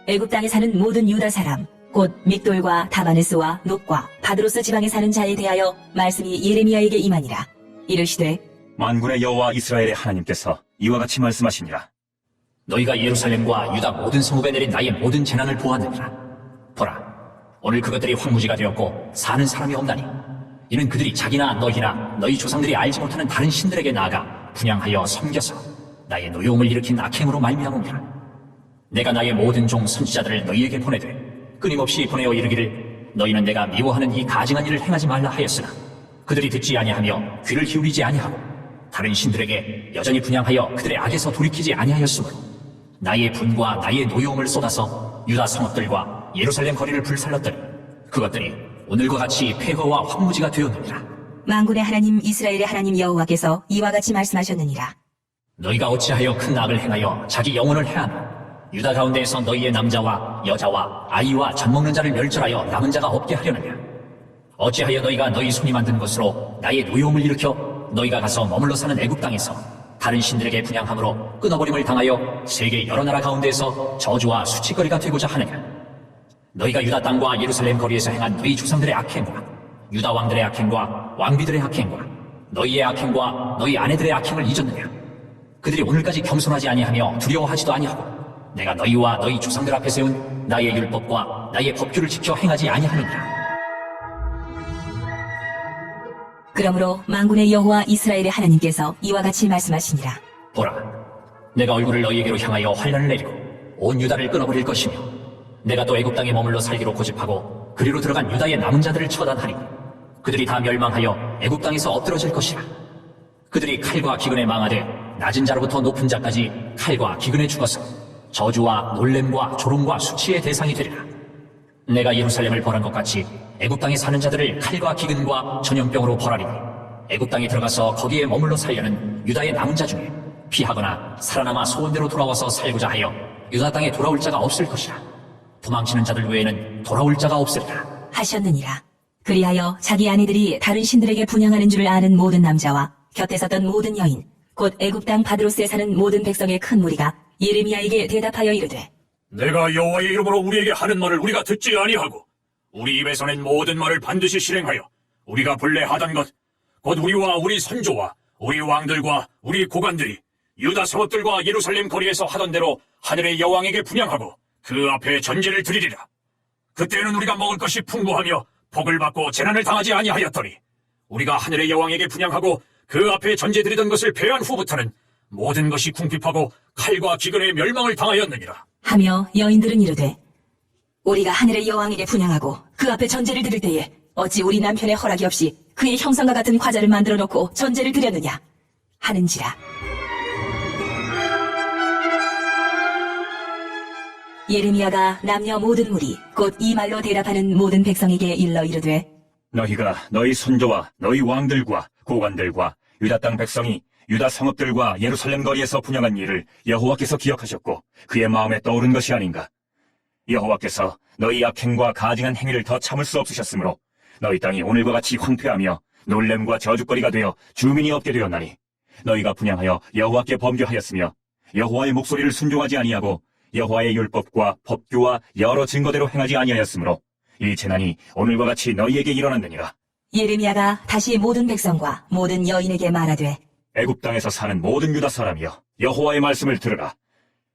애굽 땅에 사는 모든 유다 사람, 곧 믹돌과 다바네스와 놋과 바드로스 지방에 사는 자에 대하여 말씀이 예레미야에게 임하니라. 이르시되, 만군의 여호와 이스라엘의 하나님께서 이와 같이 말씀하시니라. 너희가 예루살렘과 유다 모든 성읍에 내린 나의 모든 재난을 보았느니라. 보라, 오늘 그것들이 황무지가 되었고 사는 사람이 없나니 이는 그들이 자기나 너희나 너희 조상들이 알지 못하는 다른 신들에게 나아가 분향하여 섬겨서 나의 노여움을 일으킨 악행으로 말미암음이라. 내가 나의 모든 종 선지자들을 너희에게 보내되 끊임없이 보내어 이르기를, 너희는 내가 미워하는 이 가증한 일을 행하지 말라 하였으나 그들이 듣지 아니하며 귀를 기울이지 아니하고 다른 신들에게 여전히 분향하여 그들의 악에서 돌이키지 아니하였으므로 나의 분과 나의 노여움을 쏟아서 유다 성읍들과 예루살렘 거리를 불살랐더니 그것들이 오늘과 같이 폐허와 황무지가 되었느니라. 만군의 하나님 이스라엘의 하나님 여호와께서 이와 같이 말씀하셨느니라. 너희가 어찌하여 큰 악을 행하여 자기 영혼을 해하노? 유다 가운데에서 너희의 남자와 여자와 아이와 젖 먹는 자를 멸절하여 남은 자가 없게 하려느냐? 어찌하여 너희가 너희 손이 만든 것으로 나의 노여움을 일으켜 너희가 가서 머물러 사는 애굽 땅에서 다른 신들에게 분향함으로 끊어버림을 당하여 세계 여러 나라 가운데에서 저주와 수치거리가 되고자 하느냐? 너희가 유다 땅과 예루살렘 거리에서 행한 너희 조상들의 악행과 유다 왕들의 악행과 왕비들의 악행과 너희의 악행과 너희 아내들의 악행을 잊었느냐? 그들이 오늘까지 겸손하지 아니하며 두려워하지도 아니하고 내가 너희와 너희 조상들 앞에 세운 나의 율법과 나의 법규를 지켜 행하지 아니하느냐? 그러므로 만군의 여호와 이스라엘의 하나님께서 이와 같이 말씀하시니라. 보라, 내가 얼굴을 너희에게로 향하여 환란을 내리고 온 유다를 끊어버릴 것이며 내가 또 애굽 땅에 머물러 살기로 고집하고 그리로 들어간 유다의 남은 자들을 처단하리니 그들이 다 멸망하여 애굽 땅에서 엎드러질 것이라. 그들이 칼과 기근에 망하되 낮은 자로부터 높은 자까지 칼과 기근에 죽어서 저주와 놀램과 조롱과 수치의 대상이 되리라. 내가 예루살렘을 벌한 것 같이 애굽 땅에 사는 자들을 칼과 기근과 전염병으로 벌하리니 애굽 땅에 들어가서 거기에 머물러 살려는 유다의 남은 자 중에 피하거나 살아남아 소원대로 돌아와서 살고자 하여 유다 땅에 돌아올 자가 없을 것이라. 도망치는 자들 외에는 돌아올 자가 없으리라. 하셨느니라. 그리하여 자기 아내들이 다른 신들에게 분향하는 줄을 아는 모든 남자와 곁에 섰던 모든 여인, 곧 애굽 땅 바드로스에 사는 모든 백성의 큰 무리가 예레미야에게 대답하여 이르되, 내가 여호와의 이름으로 우리에게 하는 말을 우리가 듣지 아니하고 우리 입에서 낸 모든 말을 반드시 실행하여 우리가 본래 하던 것, 곧 우리와 우리 선조와 우리 왕들과 우리 고관들이 유다 성읍들과 예루살렘 거리에서 하던 대로 하늘의 여왕에게 분향하고 그 앞에 전제를 드리리라. 그때는 우리가 먹을 것이 풍부하며 복을 받고 재난을 당하지 아니하였더니 우리가 하늘의 여왕에게 분향하고 그 앞에 전제 드리던 것을 패한 후부터는 모든 것이 궁핍하고 칼과 기근에 멸망을 당하였느니라. 하며 여인들은 이르되, 우리가 하늘의 여왕에게 분향하고 그 앞에 전제를 드릴 때에 어찌 우리 남편의 허락이 없이 그의 형상과 같은 과자를 만들어 놓고 전제를 드렸느냐 하는지라. 예레미야가 남녀 모든 무리 곧 이 말로 대답하는 모든 백성에게 일러 이르되, 너희가 너희 선조와 너희 왕들과 고관들과 유다 땅 백성이 유다 성읍들과 예루살렘 거리에서 분향한 일을 여호와께서 기억하셨고 그의 마음에 떠오른 것이 아닌가. 여호와께서 너희 악행과 가증한 행위를 더 참을 수 없으셨으므로 너희 땅이 오늘과 같이 황폐하며 놀램과 저주거리가 되어 주민이 없게 되었나니, 너희가 분향하여 여호와께 범죄하였으며 여호와의 목소리를 순종하지 아니하고 여호와의 율법과 법규와 여러 증거대로 행하지 아니하였으므로 이 재난이 오늘과 같이 너희에게 일어났느니라. 예레미야가 다시 모든 백성과 모든 여인에게 말하되, 애굽 땅에서 사는 모든 유다 사람이여, 여호와의 말씀을 들으라.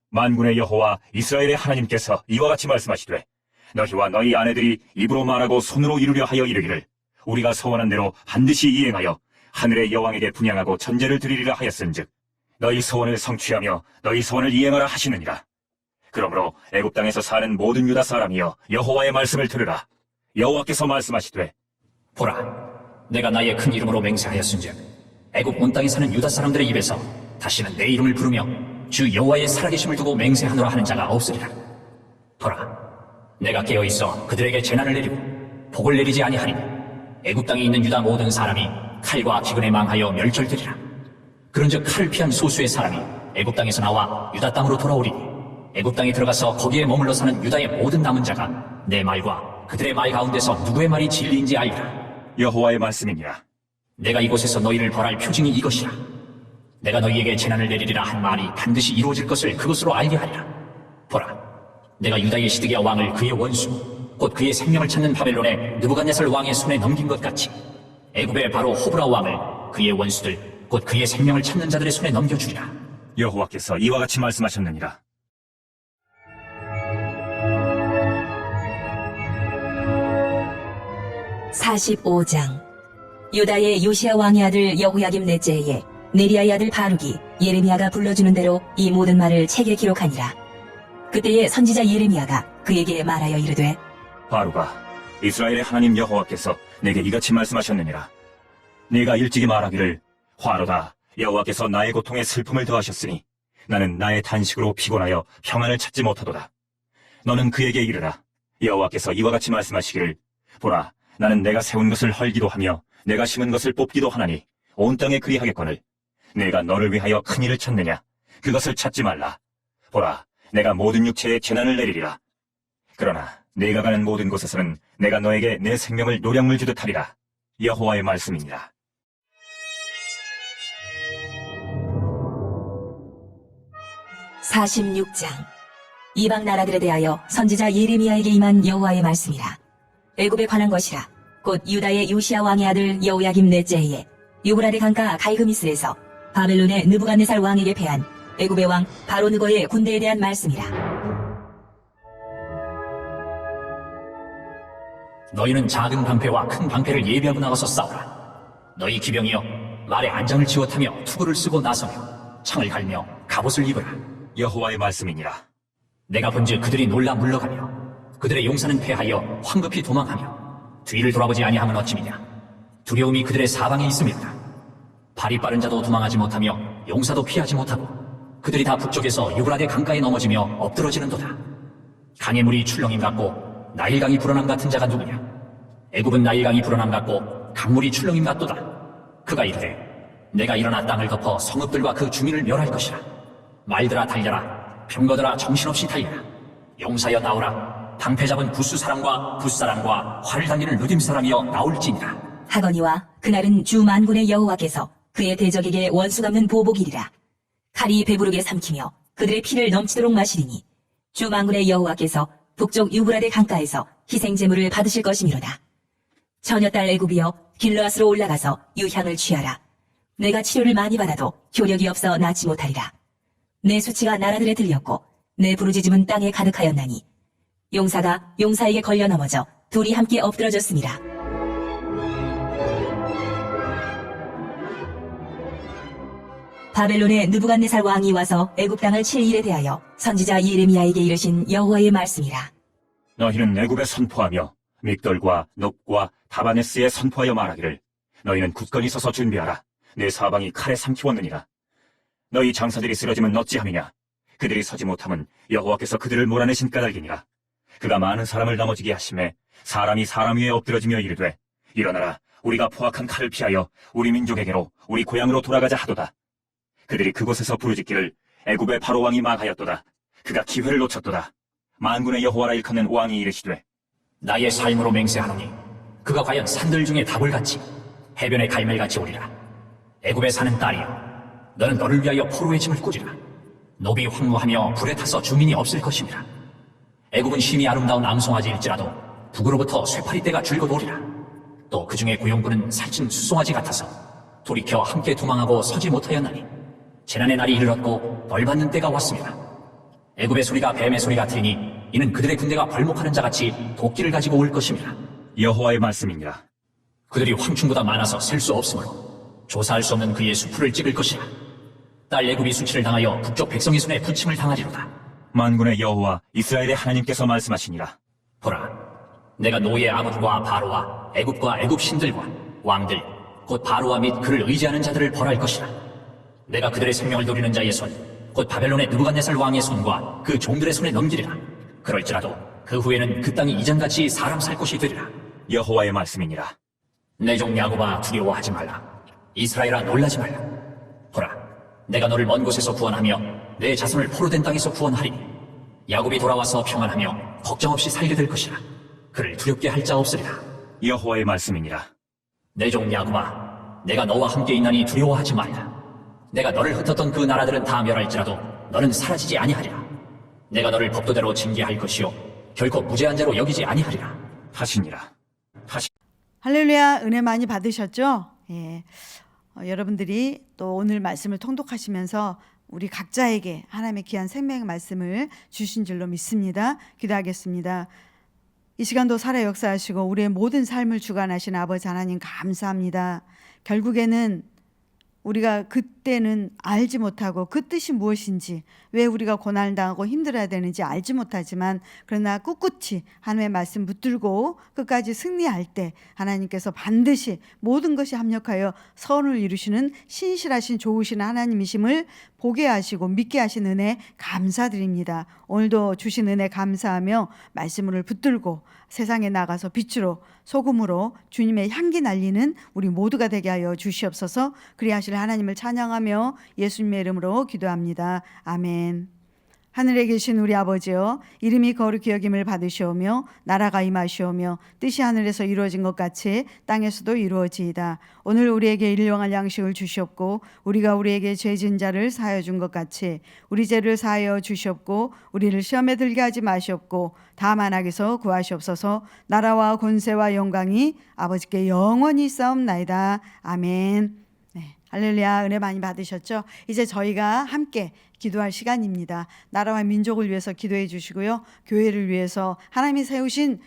만군의 여호와 이스라엘의 하나님께서 이와 같이 말씀하시되, 너희와 너희 아내들이 입으로 말하고 손으로 이루려 하여 이르기를 우리가 서원한 대로 반드시 이행하여 하늘의 여왕에게 분향하고 전제를 드리리라 하였은즉 너희 소원을 성취하며 너희 소원을 이행하라 하시느니라. 그러므로 애굽 땅에서 사는 모든 유다 사람이여, 여호와의 말씀을 들으라. 여호와께서 말씀하시되, 보라, 내가 나의 큰 이름으로 맹세하였은즉 애굽 온 땅에 사는 유다 사람들의 입에서 다시는 내 이름을 부르며 주 여호와의 살아계심을 두고 맹세하노라 하는 자가 없으리라. 보라, 내가 깨어있어 그들에게 재난을 내리고 복을 내리지 아니하니 애굽 땅에 있는 유다 모든 사람이 칼과 기근에 망하여 멸절되리라. 그런즉 칼을 피한 소수의 사람이 애굽 땅에서 나와 유다 땅으로 돌아오리니 애굽 땅에 들어가서 거기에 머물러 사는 유다의 모든 남은 자가 내 말과 그들의 말 가운데서 누구의 말이 진리인지 알리라. 여호와의 말씀이니라. 내가 이곳에서 너희를 벌할 표징이 이것이라. 내가 너희에게 재난을 내리리라 한 말이 반드시 이루어질 것을 그것으로 알게 하리라. 보라, 내가 유다의 시드기야 왕을 그의 원수 곧 그의 생명을 찾는 바벨론의 느부갓네살 왕의 손에 넘긴 것 같이 애굽의 바로 호브라 왕을 그의 원수들 곧 그의 생명을 찾는 자들의 손에 넘겨주리라. 여호와께서 이와 같이 말씀하셨느니라. 45장. 유다의 요시야 왕의 아들 여호야김 넷째 해에 네리야의 아들 바룩이 예레미야가 불러주는 대로 이 모든 말을 책에 기록하니라. 그때에 선지자 예레미야가 그에게 말하여 이르되, 바루가, 이스라엘의 하나님 여호와께서 내게 이같이 말씀하셨느니라. 네가 일찍이 말하기를, 화로다, 여호와께서 나의 고통에 슬픔을 더하셨으니 나는 나의 탄식으로 피곤하여 평안을 찾지 못하도다. 너는 그에게 이르라. 여호와께서 이와 같이 말씀하시기를, 보라, 나는 내가 세운 것을 헐기도 하며 내가 심은 것을 뽑기도 하나니 온 땅에 그리하겠거늘 내가 너를 위하여 큰 일을 찾느냐? 그것을 찾지 말라. 보라, 내가 모든 육체에 재난을 내리리라. 그러나 내가 가는 모든 곳에서는 내가 너에게 내 생명을 노량물 주듯 하리라. 여호와의 말씀이니라. (46장) 이방 나라들에 대하여 선지자 예레미야에게 임한 여호와의 말씀이라. 애굽에 관한 것이라. 곧 유다의 요시야 왕의 아들 여호야김 넷째 해에 유브라데 강가 갈그미스에서 바벨론의 느부갓네살 왕에게 패한 애굽의 왕 바로느고의 군대에 대한 말씀이라. 너희는 작은 방패와 큰 방패를 예비하고 나가서 싸우라. 너희 기병이여, 말에 안장을 지워타며 투구를 쓰고 나서며 창을 갈며 갑옷을 입으라. 여호와의 말씀이니라. 내가 본즉 그들이 놀라 물러가며 그들의 용사는 패하여 황급히 도망하며 뒤를 돌아보지 아니함은 어찌미냐. 두려움이 그들의 사방에 있음이로다. 발이 빠른 자도 도망하지 못하며 용사도 피하지 못하고 그들이 다 북쪽에서 유브라데 강가에 넘어지며 엎드러지는도다. 강의 물이 출렁임 같고 나일강이 불어남 같은 자가 누구냐. 애굽은 나일강이 불어남 같고 강물이 출렁임 같도다. 그가 이르되 내가 일어나 땅을 덮어 성읍들과 그 주민을 멸할 것이라. 말들아 달려라. 병거들아 정신없이 달려라. 용사여 나오라. 방패 잡은 부스 사람과 붓사람과 활을 당기는 루딤 사람이여 나올지니라. 하거니와 그날은 주 만군의 여호와께서 그의 대적에게 원수 갚는 보복이리라. 칼이 배부르게 삼키며 그들의 피를 넘치도록 마시리니 주 만군의 여호와께서 북쪽 유브라데 강가에서 희생 제물을 받으실 것이미로다. 처녀딸 애굽이여 길르앗으로 올라가서 유향을 취하라. 내가 치료를 많이 받아도 효력이 없어 낫지 못하리라. 내 수치가 나라들에 들렸고 내 부르짖음은 땅에 가득하였나니 용사가 용사에게 걸려 넘어져 둘이 함께 엎드러졌습니다. 바벨론의 느부갓네살 왕이 와서 애굽 땅을 칠 일에 대하여 선지자 예레미야에게 이르신 여호와의 말씀이라. 너희는 애굽에 선포하며 믹돌과 넙과 다바네스에 선포하여 말하기를 너희는 굳건히 서서 준비하라. 내 사방이 칼에 삼키웠느니라. 너희 장사들이 쓰러지면 어찌함이냐. 그들이 서지 못함은 여호와께서 그들을 몰아내신 까닭이니라. 그가 많은 사람을 넘어지게 하심에 사람이 사람 위에 엎드러지며 이르되 일어나라. 우리가 포악한 칼을 피하여 우리 민족에게로 우리 고향으로 돌아가자 하도다. 그들이 그곳에서 부르짖기를 애굽의 바로 왕이 망하였도다. 그가 기회를 놓쳤도다. 만군의 여호와라 일컫는 왕이 이르시되 나의 삶으로 맹세하노니 그가 과연 산들 중에 다볼같이 해변의 갈멜같이 오리라. 애굽에 사는 딸이여, 너는 너를 위하여 포로의 짐을 꾸리라. 노비 황무하며 불에 타서 주민이 없을 것임이라. 애굽은 심히 아름다운 암송아지일지라도 북으로부터 쇠파리떼가 줄곧 오리라. 또 그 중에 고용군은 살찐 수송아지 같아서 돌이켜 함께 도망하고 서지 못하였나니 재난의 날이 이르렀고 벌받는 때가 왔습니다. 애굽의 소리가 뱀의 소리 같으니 이는 그들의 군대가 벌목하는 자같이 도끼를 가지고 올 것입니다. 여호와의 말씀이니라. 그들이 황충보다 많아서 셀 수 없으므로 조사할 수 없는 그의 수풀을 찍을 것이라. 딸 애굽이 수치를 당하여 북쪽 백성의 손에 부침을 당하리로다. 만군의 여호와 이스라엘의 하나님께서 말씀하시니라. 보라, 내가 노예 아몬과 바로와 애굽과 애굽 신들과 왕들 곧 바로와 및 그를 의지하는 자들을 벌할 것이라. 내가 그들의 생명을 노리는 자의 손 곧 바벨론의 느부갓네살 왕의 손과 그 종들의 손에 넘기리라. 그럴지라도 그 후에는 그 땅이 이전같이 사람 살 곳이 되리라. 여호와의 말씀이니라. 내 종 야곱아 두려워하지 말라. 이스라엘아 놀라지 말라. 보라, 내가 너를 먼 곳에서 구원하며 내 자손을 포로된 땅에서 구원하리니 야곱이 돌아와서 평안하며 걱정 없이 살게 될 것이라. 그를 두렵게 할 자 없으리라. 여호와의 말씀이니라. 내 종 야곱아, 내가 너와 함께 있나니 두려워하지 말라. 내가 너를 흩었던 그 나라들은 다 멸할지라도 너는 사라지지 아니하리라. 내가 너를 법도대로 징계할 것이요 결코 무죄한 자로 여기지 아니하리라. 하시니라. 할렐루야, 은혜 많이 받으셨죠? 예. 여러분들이 또 오늘 말씀을 통독하시면서 우리 각자에게 하나님의 귀한 생명의 말씀을 주신 줄로 믿습니다. 기도하겠습니다. 이 시간도 살아 역사하시고 우리의 모든 삶을 주관하신 아버지 하나님 감사합니다. 결국에는 우리가 그때는 알지 못하고 그 뜻이 무엇인지, 왜 우리가 고난을 당하고 힘들어야 되는지 알지 못하지만 그러나 꿋꿋이 하나님의 말씀 붙들고 끝까지 승리할 때 하나님께서 반드시 모든 것이 합력하여 선을 이루시는 신실하신 좋으신 하나님이심을 보게 하시고 믿게 하신 은혜 감사드립니다. 오늘도 주신 은혜 감사하며 말씀을 붙들고 세상에 나가서 빛으로 소금으로 주님의 향기 날리는 우리 모두가 되게 하여 주시옵소서. 그리하실 하나님을 찬양하며 예수님의 이름으로 기도합니다. 아멘. 하늘에 계신 우리 아버지여, 이름이 거룩히 여김을 받으시오며 나라가 임하시오며 뜻이 하늘에서 이루어진 것 같이 땅에서도 이루어지이다. 오늘 우리에게 일용할 양식을 주시옵고 우리가 우리에게 죄진 자를 사하여 준 것 같이 우리 죄를 사하여 주시옵고 우리를 시험에 들게 하지 마시옵고 다만 악에서 구하시옵소서. 나라와 권세와 영광이 아버지께 영원히 있사옵나이다. 아멘. 네, 할렐루야, 은혜 많이 받으셨죠? 이제 저희가 함께 기도할 시간입니다. 나라와 민족을 위해서 기도해 주시고요. 교회를 위해서 하나님이 세우신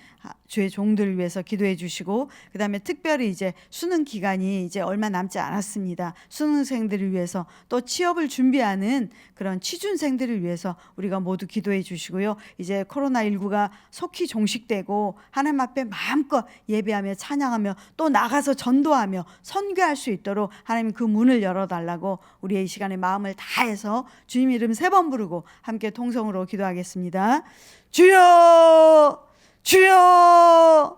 주의 종들을 위해서 기도해 주시고, 그 다음에 특별히 이제 수능 기간이 이제 얼마 남지 않았습니다. 수능생들을 위해서 또 취업을 준비하는 그런 취준생들을 위해서 우리가 모두 기도해 주시고요. 이제 코로나19가 속히 종식되고 하나님 앞에 마음껏 예배하며 찬양하며 또 나가서 전도하며 선교할 수 있도록 하나님 그 문을 열어달라고 우리의 이 시간에 마음을 다해서 주님 이름 3번 부르고 함께 통성으로 기도하겠습니다. 주여! 주여!